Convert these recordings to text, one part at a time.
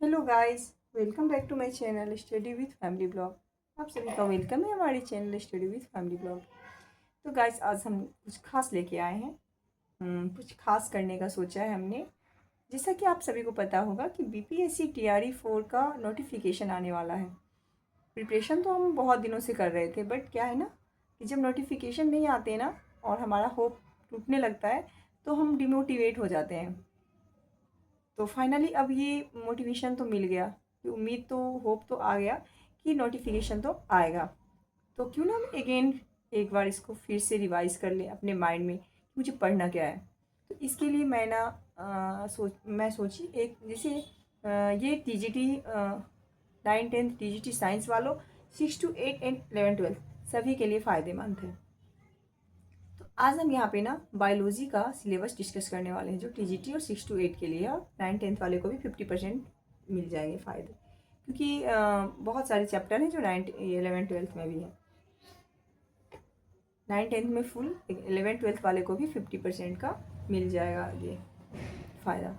Hello guys, welcome back to my channel study with family blog. आप सभी का welcome है हमारे channel study with family blog. तो गाइस, आज हम कुछ खास लेके आए हैं। कुछ खास करने का सोचा है हमने। जैसा कि आप सभी को पता होगा कि बीपीएससी टीआरई 4 का नोटिफिकेशन आने वाला है। प्रिपरेशन तो हम बहुत दिनों से कर रहे थे, बट क्या है ना कि जब नोटिफिकेशन नहीं आते ना और हमारा होप टूटने लगता है तो हम डिमोटिवेट हो जाते हैं। तो फाइनली अब ये मोटिवेशन तो मिल गया, कि उम्मीद तो होप तो आ गया कि नोटिफिकेशन तो आएगा। तो क्यों ना हम अगेन एक बार इसको फिर से रिवाइज़ कर लें अपने माइंड में कि मुझे पढ़ना क्या है। तो इसके लिए मैं ना मैं सोची एक जैसे ये TGT 9th 10th TGT science वालों 6 to 8 एंड 11 12 सभी के लिए फ़ायदेमंद है। तो आज हम यहाँ पे ना बायोलॉजी का सिलेबस डिस्कस करने वाले हैं, जो टीजीटी और 6 to 8 के लिए है, और 9th 10th वाले को भी 50% मिल जाएंगे फ़ायदे, क्योंकि बहुत सारे चैप्टर हैं जो 11th 12th में भी है। 9th 10th में फुल, 11th 12th वाले को भी 50% का मिल जाएगा ये फ़ायदा।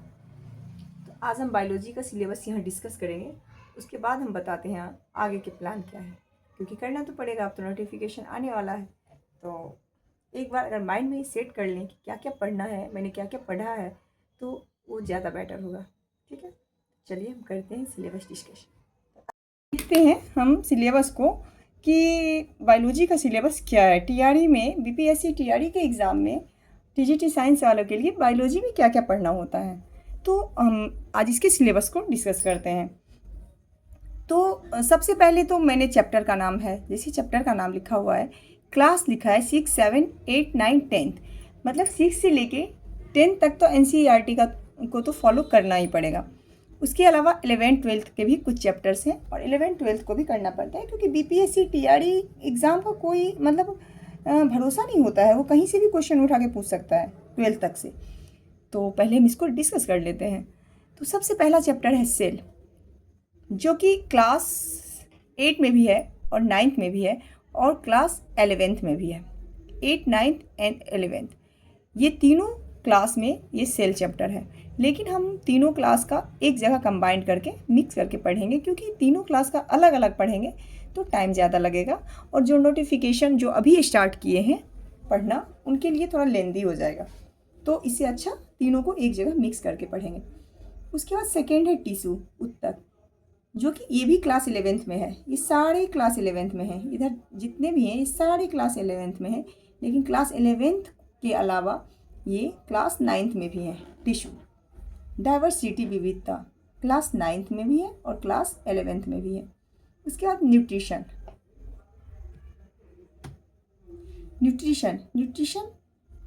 तो आज हम बायोलॉजी का सिलेबस यहाँ डिस्कस करेंगे, उसके बाद हम बताते हैं आगे के प्लान क्या है, क्योंकि करना तो पड़ेगा, अब तो नोटिफिकेशन आने वाला है। तो एक बार अगर माइंड में सेट कर लें कि क्या क्या पढ़ना है, मैंने क्या क्या पढ़ा है, तो वो ज़्यादा बेटर होगा। ठीक है, चलिए हम करते हैं सिलेबस डिस्कशन। देखते हैं हम सिलेबस को कि बायोलॉजी का सिलेबस क्या है। टीआरई में, बीपीएससी टीआरई के एग्ज़ाम में टीजीटी साइंस वालों के लिए बायोलॉजी में क्या क्या पढ़ना होता है, तो हम आज इसके सिलेबस को डिस्कस करते हैं। तो सबसे पहले तो मैंने चैप्टर का नाम है, जैसे चैप्टर का नाम लिखा हुआ है, क्लास लिखा है 6 7 8 9 10, मतलब 6 से लेके 10 तक तो एनसीईआरटी का को तो फॉलो करना ही पड़ेगा। उसके अलावा 11th 12th के भी कुछ चैप्टर्स हैं, और 11th 12th को भी करना पड़ता है, क्योंकि बीपीएससी टीआरई एग्ज़ाम का कोई मतलब भरोसा नहीं होता है, वो कहीं से भी क्वेश्चन उठा के पूछ सकता है 12th तक से। तो पहले हम इसको डिस्कस कर लेते हैं। तो सबसे पहला चैप्टर है सेल, जो कि क्लास 8 में भी है और 9th में भी है और क्लास 11th में भी है। 8 9th एंड 11th, ये तीनों क्लास में ये सेल चैप्टर है, लेकिन हम तीनों क्लास का एक जगह कंबाइन करके मिक्स करके पढ़ेंगे, क्योंकि तीनों क्लास का अलग अलग पढ़ेंगे तो टाइम ज़्यादा लगेगा, और जो नोटिफिकेशन जो अभी स्टार्ट किए हैं पढ़ना, उनके लिए थोड़ा लेंदी हो जाएगा। तो इससे अच्छा तीनों को एक जगह मिक्स करके पढ़ेंगे। उसके बाद सेकेंड है टिश्यू उत्तक, जो कि ये भी क्लास 11th में है। ये सारे क्लास 11th में हैं, इधर जितने भी हैं ये सारे क्लास 11th में हैं, लेकिन क्लास 11th के अलावा ये क्लास 9th में भी है। टिश्यू डाइवर्सिटी विविधता क्लास 9th में भी है और क्लास 11th में भी है। उसके बाद न्यूट्रिशन, न्यूट्रिशन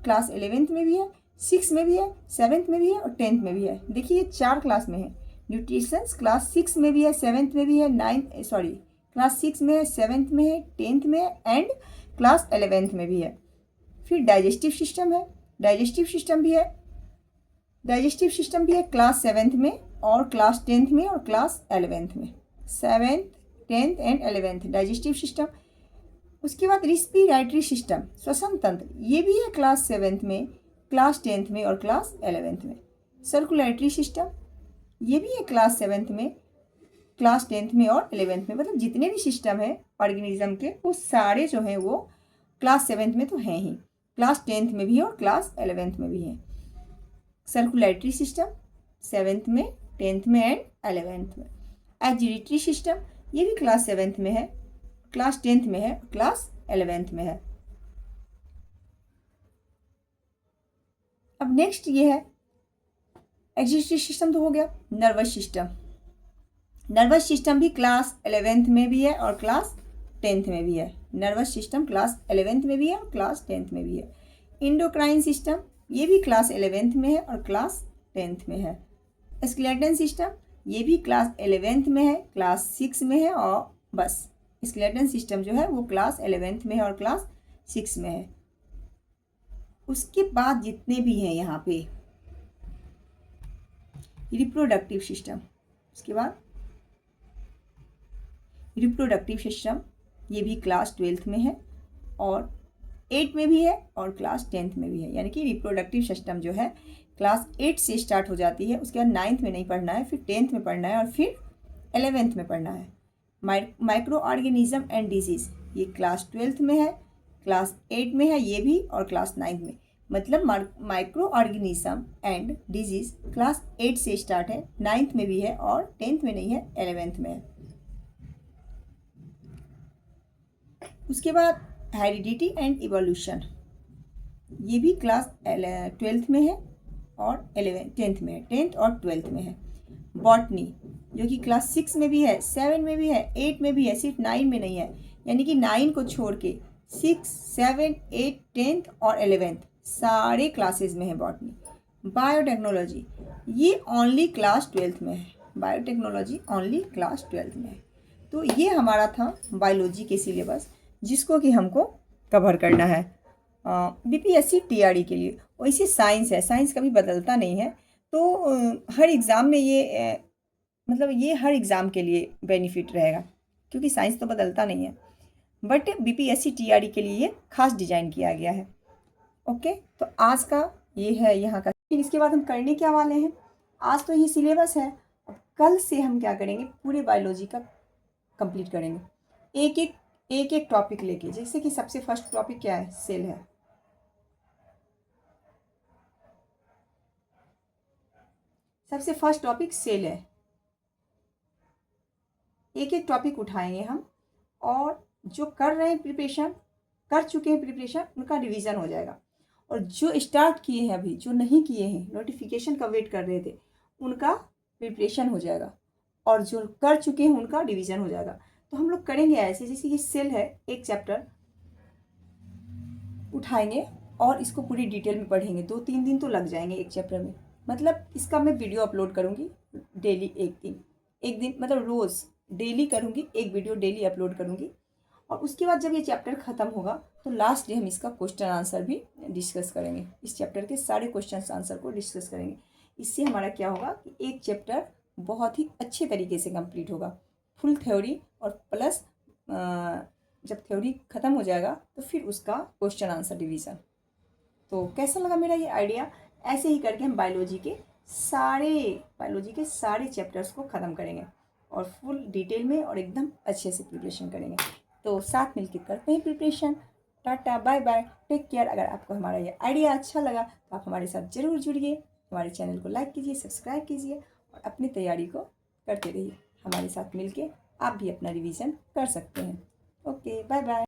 क्लास 11th में भी है, 6 में भी है, 7th में भी है और 10th में भी है। देखिए ये 4 क्लास में है। न्यूट्रिशन क्लास 6 में भी है, 7th में भी है, क्लास 6 में है, 7th में है, 10th में है एंड क्लास 11th में भी है। फिर डाइजेस्टिव सिस्टम है, डाइजेस्टिव सिस्टम भी है क्लास 7th में और क्लास 10th में और क्लास 11th में। 7th 10th and 11th digestive system. उसके बाद रिस्पिरेटरी सिस्टम, श्वसन तंत्र, ये भी है क्लास 7th में, क्लास 10th में और क्लास 11th में। सर्कुलेटरी सिस्टम, ये भी है क्लास 7th में, क्लास 10th में और 11th में। मतलब जितने भी सिस्टम है ऑर्गेनिज्म के, वो सारे जो हैं वो क्लास 7th में तो हैं ही, क्लास 10th में भी है और क्लास 11th में भी है। सर्कुलेटरी सिस्टम 7th में, 10th में एंड 11th में। एक्जिलेटरी सिस्टम, ये भी क्लास 7th में है, क्लास 10th में है, क्लास 11th में है। अब नेक्स्ट ये है एक्जिलेटरी सिस्टम, तो हो गया। नर्वस सिस्टम भी क्लास 11th में भी है और क्लास 10th में भी है। नर्वस सिस्टम क्लास 11th में भी है और क्लास 10th में भी है। इंडोक्राइन सिस्टम, ये भी क्लास 11th में है और क्लास 10th में है। स्केलेटन सिस्टम, ये भी क्लास 11th में है, क्लास 6 में है, और बस स्केलेटन सिस्टम जो है वो क्लास 11th में है और क्लास 6 में है। उसके बाद जितने भी हैं यहाँ पे रिप्रोडक्टिव सिस्टम, उसके बाद रिप्रोडक्टिव सिस्टम, ये भी क्लास 12th में है और 8 में भी है और क्लास 10th में भी है, यानी कि रिप्रोडक्टिव सिस्टम जो है क्लास 8 से स्टार्ट हो जाती है, उसके बाद 9th में नहीं पढ़ना है, फिर 10th में पढ़ना है और फिर 11th में पढ़ना है। माइक्रो ऑर्गेनिज्म एंड डिजीज़ ये क्लास 12th में है, क्लास 8 में है ये भी और क्लास 9th में। मतलब micro organism and disease class 8 से स्टार्ट है, 9th में भी है और 10th में नहीं है, 11th में है। उसके बाद हेरिडिटी एंड इवोल्यूशन ये भी क्लास 12th में है और 10th में है, 10th और 12th में है। बॉटनी जो कि क्लास 6 में भी है, 7 में भी है, 8 में भी है, सिर्फ 9 में नहीं है, यानी कि 9 को छोड़ के 6, 7, 8, 10th और 11th सारे क्लासेस में है बॉटनी। बायोटेक्नोलॉजी ये ओनली क्लास 12th में है, बायोटेक्नोलॉजी ओनली क्लास 12th में है। तो ये हमारा था बायोलॉजी के सिलेबस, जिसको कि हमको कवर करना है बीपीएससी टीआरई के लिए। वैसे साइंस है, साइंस कभी बदलता नहीं है, तो हर एग्ज़ाम में ये मतलब ये हर एग्ज़ाम के लिए बेनिफिट रहेगा, क्योंकि साइंस तो बदलता नहीं है, बट बीपीएससी टीआरई के लिए ये खास डिजाइन किया गया है। ओके, तो आज का ये है यहाँ का। फिर इसके बाद हम करने क्या वाले हैं, आज तो ये सिलेबस है, अब कल से हम क्या करेंगे, पूरे बायोलॉजी का कंप्लीट करेंगे, एक एक टॉपिक लेके। जैसे कि सबसे फर्स्ट टॉपिक क्या है, सेल है। सबसे फर्स्ट टॉपिक सेल है, एक एक टॉपिक उठाएंगे हम, और जो कर रहे हैं प्रिपरेशन, कर चुके हैं प्रिपरेशन, उनका रिवीजन हो जाएगा, और जो स्टार्ट किए हैं अभी, जो नहीं किए हैं, नोटिफिकेशन का वेट कर रहे थे, उनका प्रिपरेशन हो जाएगा, और जो कर चुके हैं उनका रिवीजन हो जाएगा। तो हम लोग करेंगे ऐसे, जैसे कि सेल है, एक चैप्टर उठाएंगे और इसको पूरी डिटेल में पढ़ेंगे। 2-3 दिन तो लग जाएंगे एक चैप्टर में। मतलब इसका मैं वीडियो अपलोड करूँगी डेली, एक दिन मतलब रोज़ डेली करूँगी, एक वीडियो डेली अपलोड करूँगी। और उसके बाद जब ये चैप्टर ख़त्म होगा तो लास्ट डे हम इसका क्वेश्चन आंसर भी डिस्कस करेंगे, इस चैप्टर के सारे क्वेश्चन आंसर को डिस्कस करेंगे। इससे हमारा क्या होगा कि एक चैप्टर बहुत ही अच्छे तरीके से कंप्लीट होगा, फुल थ्योरी और प्लस जब थ्योरी ख़त्म हो जाएगा तो फिर उसका क्वेश्चन आंसर डिवीज़न। तो कैसा लगा मेरा ये आइडिया, ऐसे ही करके हम बायोलॉजी के सारे चैप्टर्स को ख़त्म करेंगे और फुल डिटेल में और एकदम अच्छे से प्रिपरेशन करेंगे। तो साथ मिलकर करते हैं preparation. Tata, bye bye, take care. अगर आपको हमारा ये आइडिया अच्छा लगा तो आप हमारे साथ ज़रूर जुड़िए, हमारे चैनल को लाइक कीजिए, सब्सक्राइब कीजिए और अपनी तैयारी को करते रहिए। हमारे साथ मिलके आप भी अपना रिवीजन कर सकते हैं। Okay, bye bye.